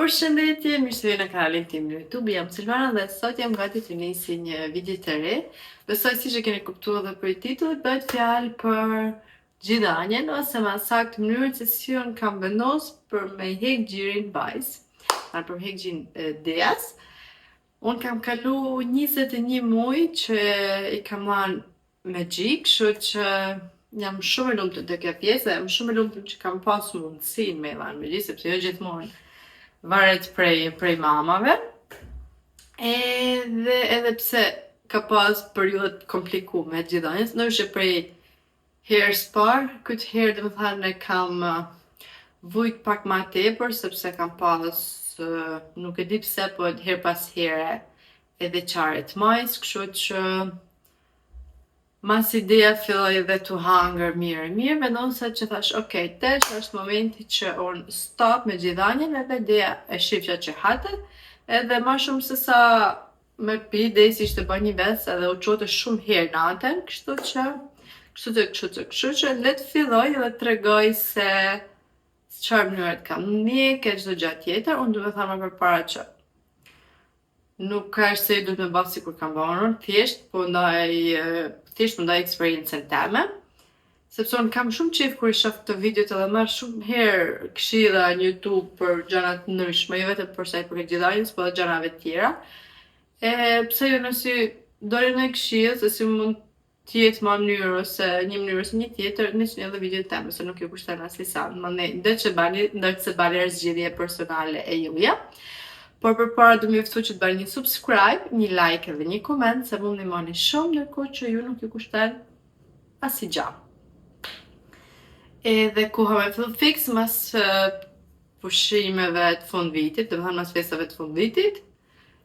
Përshëndetje, mirë se vjen në kanalin tim në YouTube, jam Silvana dhe sot jam gati të nisi një video të re. Besoj si që keni kuptuar edhe për titull, bëhet fjalë për gjidanjen ose më saktë mënyrën se si unë kam vendosur për me heq gjirin bajs, apo për heq gjirin deas. Unë kam kalu 21 muaj që i kam marrë me gjik, kështu që jam shumë e lumtur te kjo pjesë, jam shumë e lumtur që kam pasur mundësinë me marrë me gjik, sepse jo gjithmonë varet prej mamave. Edhe pse ka pas periudhë komplikume gjithanjes, ndoshta prej herës parë, këtë herë domethënë kam vujt pak ma tepër sepse kam pas nuk e di pse, po her pas here edhe qarje të majs, kështu që mas ideja filloi edhe t'u hangër mirë, vendosa që thash, okay, tash është momenti që unë stop me gjithanjen edhe ideja e shifja që hatet, edhe ma shumë se sa me pi, desi ishte bë një ves edhe u qote shumë herë natën, kështu që le të filloj edhe t'rregoj se çfarë mënyret kam ndjek e çdo gjatë tjetër. Unë duhet të them më përpara që nuk ka arsye duhet me bërë sikur kam bërë, thjesht po ndaj eksperiencën teme, sepse unë kam shumë qejf kur i shoh këto videot edhe marr shumë herë këshilla në YouTube për gjëra të ndryshme, jo vetëm për sa i përket gjithanjes, por edhe gjërave të tjera. Pse jo nëse doli në këshillë se si mund të jetë më mënyrë ose një tjetër, nisni edhe videot teme, se nuk ju kushton asnjësa. Mandej ndër se bani zgjedhje personale e juaja. Por përpara do mjaftu që të bëni një subscribe, një like edhe një koment, se më ndihmoni shumë ndërkohë që ju nuk ju kushton asnjë gjë. Edhe koha me fill fix mas pushimeve të fundvitit, domethënë mas festave të fundvitit.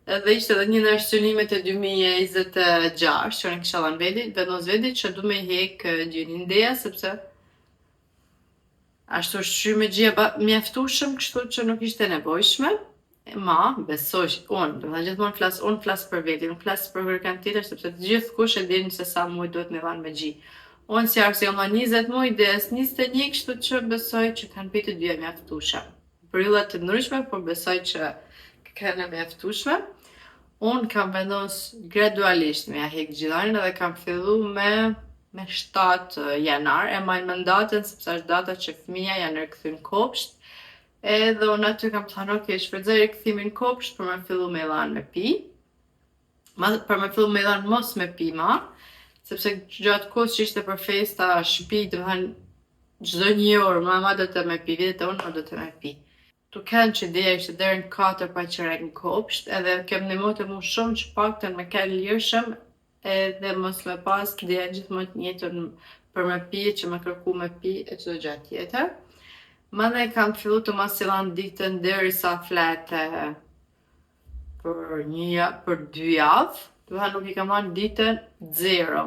Edhe ishte edhe një ndër shënimet e 2026 që unë kisha dhënë vendos vetit që du me hek gjirin dea, sepse ashtu shqyr me gjia mjaftueshëm, kështu që nuk ishte nevojshme. Ma, besoj, unë flas për veti, nuk flas për kërkan tjetër, sepse të gjithë kush e din se sa muaj duhet me dhanë me gji. Unë si arsi jam 20 muaj dhe 21, kështu që besoj që kanë pejtë të dyja mjaftueshme. Periudha të ndryshme, por besoj që kanë mjaftueshme. Unë kam vendos gradualisht me ja hek gjithanin edhe kam fillu me 7 janar, e majnë me datën sepse është data që fëmija janë rikthyer në kopsht. Edhe unë aty kam thënë, okay, shfrytëzoj rikthimin kopsht për me fillu me dhanë me pi. Për me fillu me dhanë mos me pi ma, sepse gjatë kohës që ishte për festa shtëpi, domethënë çdo një orë mama do të me pi, vitet e unë do të me pi. Tu kanë që ideja ishte deri në 4 pa qerek në kopsht, edhe kem ndihmuar mu shumë që paktën me kenë lirshëm edhe mos me pas ideja gjithmonë të njëjtën për me pi, që me kërku me pi e çdo gjë tjetër. Mandej kam fillu të mos i dhanë ditën derisa flete për 2 javë, domethënë nuk i kam dhanë ditën 0.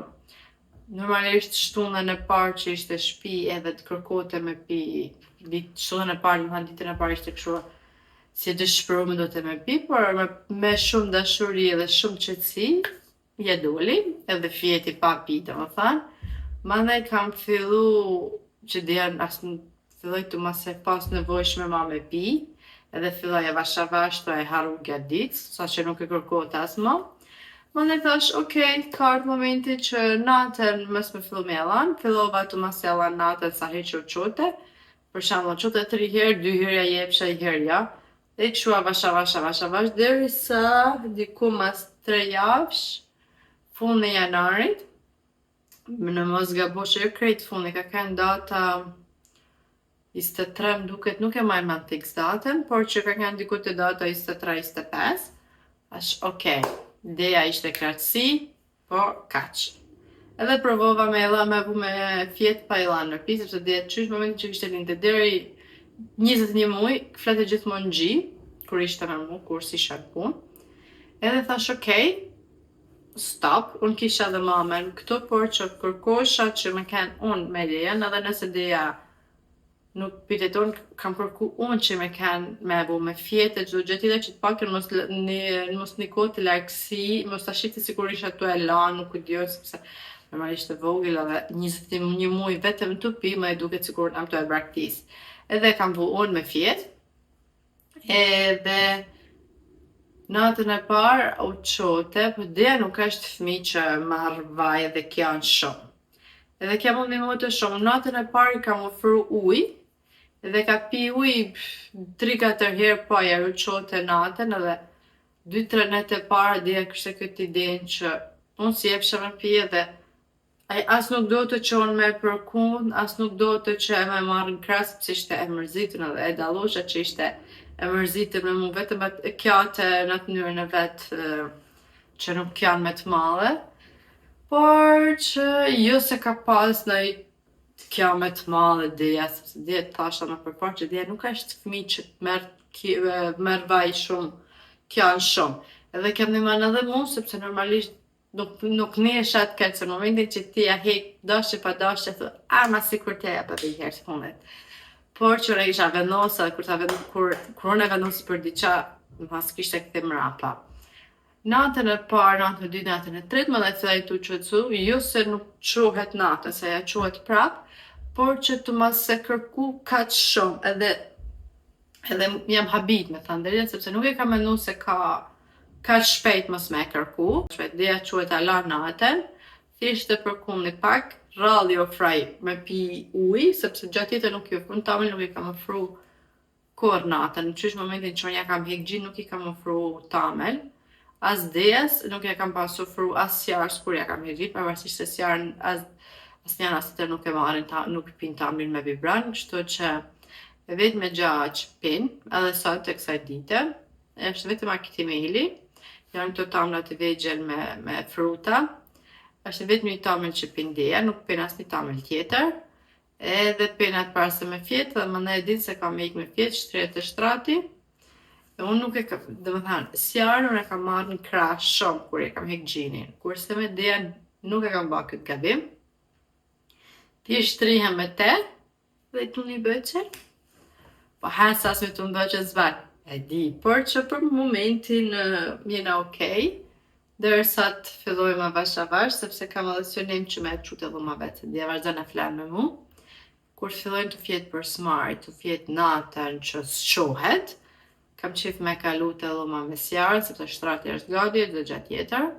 Normalisht shtunën e parë që ishte shtëpi edhe të kërkote me pi, shtunën e parë, domethënë ditën e parë ishte kështu si dëshpëruar do të me pi, por me shumë dashuri dhe shumë qetësi, ja doli, edhe fjeti pa pi, domethënë. Mandej kam fillu që filloj të mos e pas nevojshme ma me pi, edhe filloj e avash të e haru gjatë ditës, sa që nuk e kërkohet as më. Mandej thash, okay, ka ardhur momenti që natën mos me fillu me dhanë, fillova të mos e dhanë natën sa herë që u qote. Për shembull, qote 3 herë, 2 herë ja jepsha, 1 herë ja. Dhe kështu avash derisa diku mas 3 javësh, fund e janarit, në mos gabosh e krejt fundi, ka kanë data 23 duket, nuk e marr me fix datën, por që ka kanë diku te data 23-25. Thash, okay, ideja ishte krahasi, por kaq. Edhe provova me fjet pa i dhanë në pi, sepse dhe qysh momentin që kishte lindë deri 21 muaj, flete gjithmonë gji, kur ishte me mu, kur si isha në punë. Edhe thash, okay, stop, unë kisha dhe mamen këto, por që kërkosha që me kanë unë me lejen, edhe nëse deja nuk pitet unë, kam kërku unë që me kanë me bu me fjete, çdo gjë tjetër që të paktën mos një kohë të largësi, mos ta shihte sikur isha tu e lanë, nuk e di, sepse normalisht e vogël edhe 21 muaj vetëm tu pi, më e duket sikur jam tu e braktis. Edhe kam vu unë me fjet, Edhe natën e parë u qote, po dia nuk është fëmijë që marr vaj dhe kjan shumë. Edhe kjo mund me të shumë. Natën e parë i kam ofru ujë, edhe ka pi ujë 3-4 herë po ajo u qote natën edhe 2-3 nete para dia kishte këtë idenë që unë si jepsha me pi edhe ai as nuk do të qonë me përkund, as nuk do të që e me marrë në krah sepse ishte e mërzitën edhe e dallosha që ishte e mërzitën me mu vetëm e kjate në atë mënyrën e vetë që nuk janë me të madhe, por që jo se ka pas ndonjë kjo me të madhe dia, sepse dia thasha më përpara që dia nuk është fëmijë që merr vaj shumë, kjan shumë. Edhe kjo më ndihmon edhe mua sepse normalisht nuk nesha të keq, në momentin që ti ja hek dashje pa dashje, thua, ma sikur t'ja jap edhe një herë s'punët. Por që unë isha vendosur, kur unë e vendos për diçka, mas kishte këtë mrapa. Natën e parë, natën e dytë, natën e tretë, më dhe fillai t'u qetësu, jo se nuk quhet natën, se ja quhet prap, por që të mos e kërku kaq shumë, edhe jam habit me thënë drejtën, sepse nuk e kam mendu se ka kaq shpejt mos me e kërku. Dia quhet ala natën, thjesht e përkum një pak, rralli ofroj me pi ujë, sepse gjatë tjetër nuk i ofru, tamel nuk i kam ofru kur natën, në qysh momentin që unë ja kam hek gjin, nuk i kam ofru tamel, as dies, nuk ja kam pas ofru as sjarës kur ja kam hek gjin, pavarësisht se sjarën asnjëra as tjetër nuk e marrin, nuk pin tamelin me vibran, kështu që vetëm me gjatë që pin, edhe sot të kësaj dite, është vetëm akitimeli, janë këto tamlat e vegjël me fruta, është vetëm një tamël që pin dia, nuk pin asnjë tamël tjetër, edhe pin atë parse me fjetë, dhe mandej e din se kam ik me fjetë, shtret e shtrati, e unë nuk e kam, domethënë, sjarën unë e kam marrë në krah shumë kur e kam hek gjinin, kurse me dia nuk e kam bërë këtë gabim. Ti shtrihem me te, dhe tu një bëqer, po herë sa me tu një bëqer zvar, e di, por që për momentin jena okej, dërsa të filloj ma vash, sepse kam edhe synim që me qute dhe ma vetë, dhe vazhdan e flan me mu. Kur fillojnë të fjetë për smart, të fjetë natën që s'qohet, kam qef me kalu të edhe ma me sjarën, sepse shtrati është gati dhe gjatë tjetër.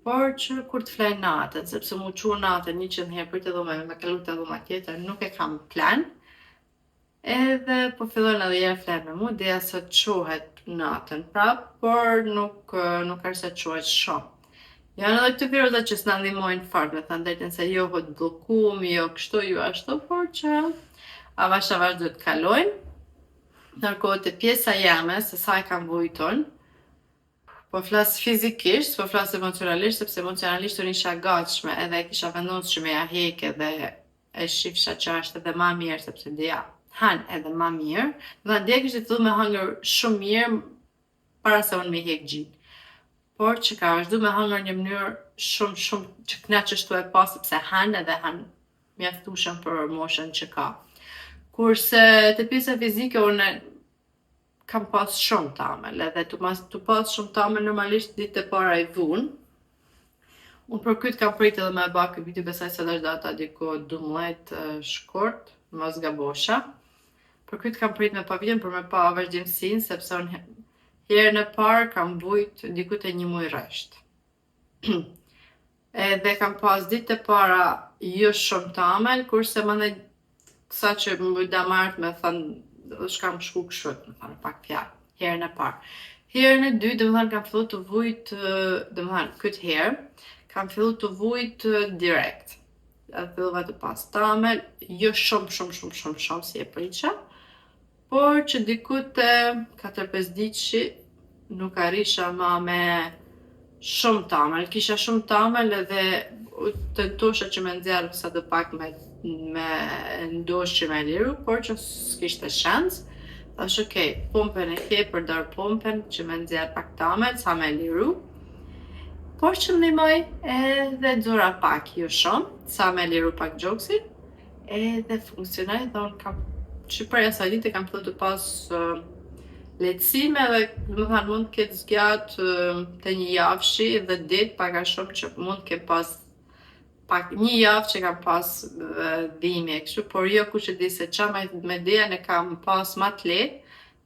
Por që kur të flajnë natën, sepse mu qurë natën 100 herë për të edhe me kalu të edhe ma tjetër, nuk e kam plan. Edhe po fillojnë edhe jere flan me mu, dhe sot qohet natën prap, por nuk është se quhet shumë. Janë edhe këtë virusa që s'na ndihmojnë fort, me thënë drejtën se jo hot bllokum, jo kështu, jo ashtu, por që avash do të kalojnë. Ndërkohë te pjesa jeme, se sa e kam vujton, po flas fizikisht, po flas emocionalisht, sepse emocionalisht unë isha gatshme, edhe kisha vendosur që me ja hek edhe e shifsha që është edhe ma mirë, sepse dia han edhe ma mirë, dhe dia kishte fillu me hëngër shumë mirë para se unë me hek gjin. Por që ka vazhdu me hëngër një mënyrë shumë që knaqështu e pa, sepse han edhe han mjaftueshëm për moshën që ka. Kurse te pjesa fizike unë kam pas shumë tamel, edhe tu pas shumë tamel normalisht ditë e para i vun. Unë për këtë kam prit edhe me e ba këtë video, besaj se dhe është data diko 12 shkurt, mos gabosha. Për këtë kam prit me pa videon për me pa vazhdimsinë, sepse unë herën e parë kam vujt diku te 1 muaj rresht. Edhe kam pas ditë e para jo shumë tamel, kurse mandej sa që më da marrët me thënë, shkam shku këshut, me thënë pak fjarë, herën e parë. Herën e dytë, domethënë kam fillu të vujt, domethënë këtë herë, kam fillu të vujt direkt. Fillova të pas tamel, jo shumë si e priqa, por që diku te 4-5 ditë nuk arrisha ma me shumë tamel. Kisha shumë tamel edhe tentosha që me nxjerrë sa të pak me ndosh që me liru, por që s'kishte shans. Thash okej, pumpen e ke përdor pumpen që me nxjerrë pak tamel, sa me liru. Por që ndihmoj edhe dzura pak, jo shumë, sa me liru pak gjoksin, edhe funksionoj dhe unë kam që për asaj dite kam fillu të pas lehtësime dhe domethënë mund të ketë zgjat të një javëshi dhe ditë pak a shumë që mund të kem pas pak një javë që kam pas dhimbje kështu, por jo kush e di se qa me dijen e kam pas ma të lehtë,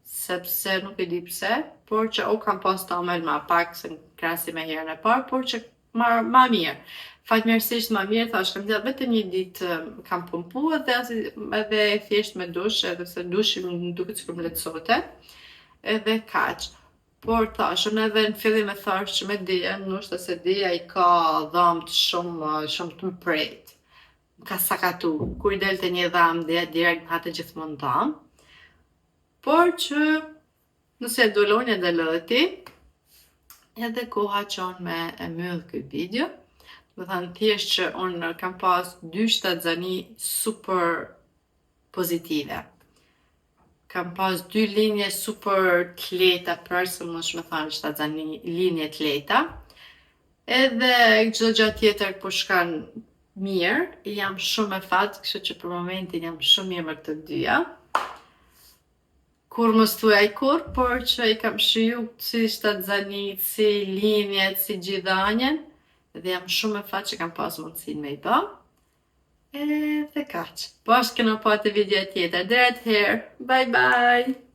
sepse nuk e di pse, por që u kam pas tamel ma pak se në krahasim me herën e parë, por që ma mirë. Fatmirësisht ma mirë, thash kam gjatë vetëm një ditë kam pumpu edhe thjesht me dush, edhe se dushi më duket sikur më lehtësote, edhe kaq. Por thash, unë edhe në fillim e thash që me dijen, ndoshta se dija i ka dhamt shumë të mprejt. Ka sakatu, kur i delte një dhamë direkt hate gjithmonë dhamë. Por që nëse e doloni edhe lëti, edhe koha qon me e myll këtë video. Do thënë thjesht që unë kam pas 2 shtatzani super pozitive. Kam pas 2 linje super të lehta, mos më thënë shtatzani linje të lehta. Edhe çdo gjë tjetër po shkan mirë, jam shumë e fat, kështu që për momentin jam shumë mirë me këto dyja. Kur mos thuaj kur, por që i kam shiju si shtatzanit, si linjet, si gjithanjen, dhe jam shumë e fat që kam pas mundësinë me i bë. Edhe kaq. Bashkë kena pa të video tjetër. Deri atëherë. Bye bye!